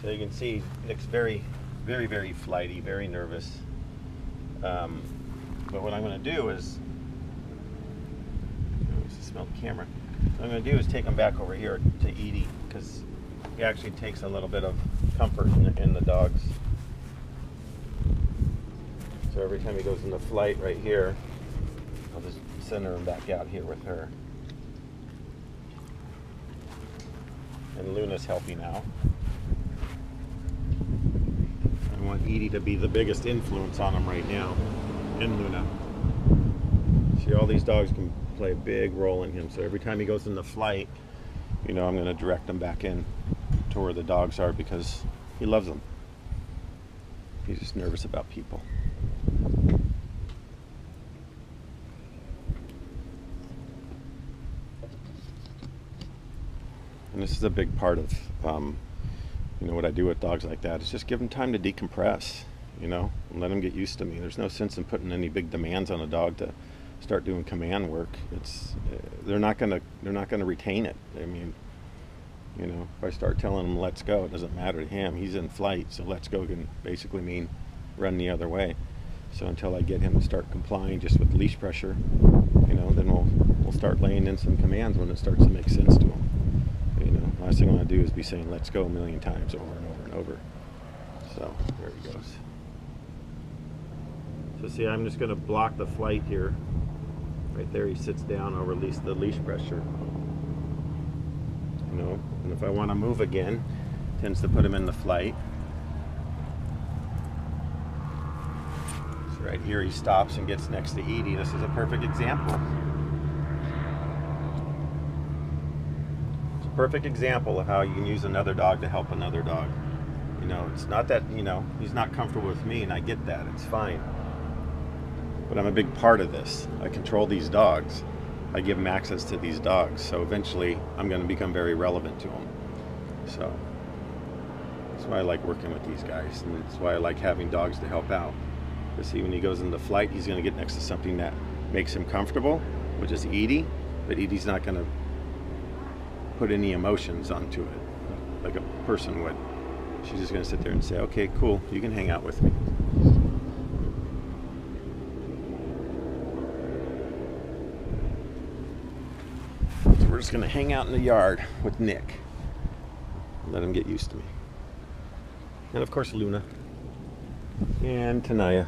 So you can see Nick's very, very, very flighty, very nervous. But what I'm going to do is, smell the camera. What I'm going to do is take him back over here to Edie, because he actually takes a little bit of comfort in the dogs. So every time he goes into flight right here, I'll just center him back out here with her. And Luna's helping out. I want Edie to be the biggest influence on him right now, and Luna. See, all these dogs can play a big role in him, so every time he goes into flight, you know, I'm going to direct him back in to where the dogs are, because he loves them. He's just nervous about people. And this is a big part of you know, what I do with dogs like that is just give them time to decompress, you know, and let them get used to me. There's no sense in putting any big demands on a dog to start doing command work. It's they're not gonna retain it. I mean, you know, if I start telling them let's go, it doesn't matter to him. He's in flight, so let's go can basically mean run the other way. So until I get him to start complying just with leash pressure, you know, then we'll start laying in some commands when it starts to make sense to him. You know, last thing I want to do is be saying let's go a million times over and over and over. So there he goes. So see, I'm just going to block the flight here. Right there he sits down, I'll release the leash pressure. You know, and if I want to move again, it tends to put him in the flight. So right here he stops and gets next to Edie. This is a perfect example. Perfect example of how you can use another dog to help another dog. You know, it's not that, you know, he's not comfortable with me, and I get that, it's fine. But I'm a big part of this. I control these dogs. I give him access to these dogs, so eventually I'm going to become very relevant to him. So that's why I like working with these guys, and that's why I like having dogs to help out. Because see, when he goes into flight, he's going to get next to something that makes him comfortable, which is Edie, but Edie's not going to put any emotions onto it like a person would. She's just going to sit there and say, okay, cool, you can hang out with me. So we're just going to hang out in the yard with Nick and let him get used to me. And of course Luna and Tanaya.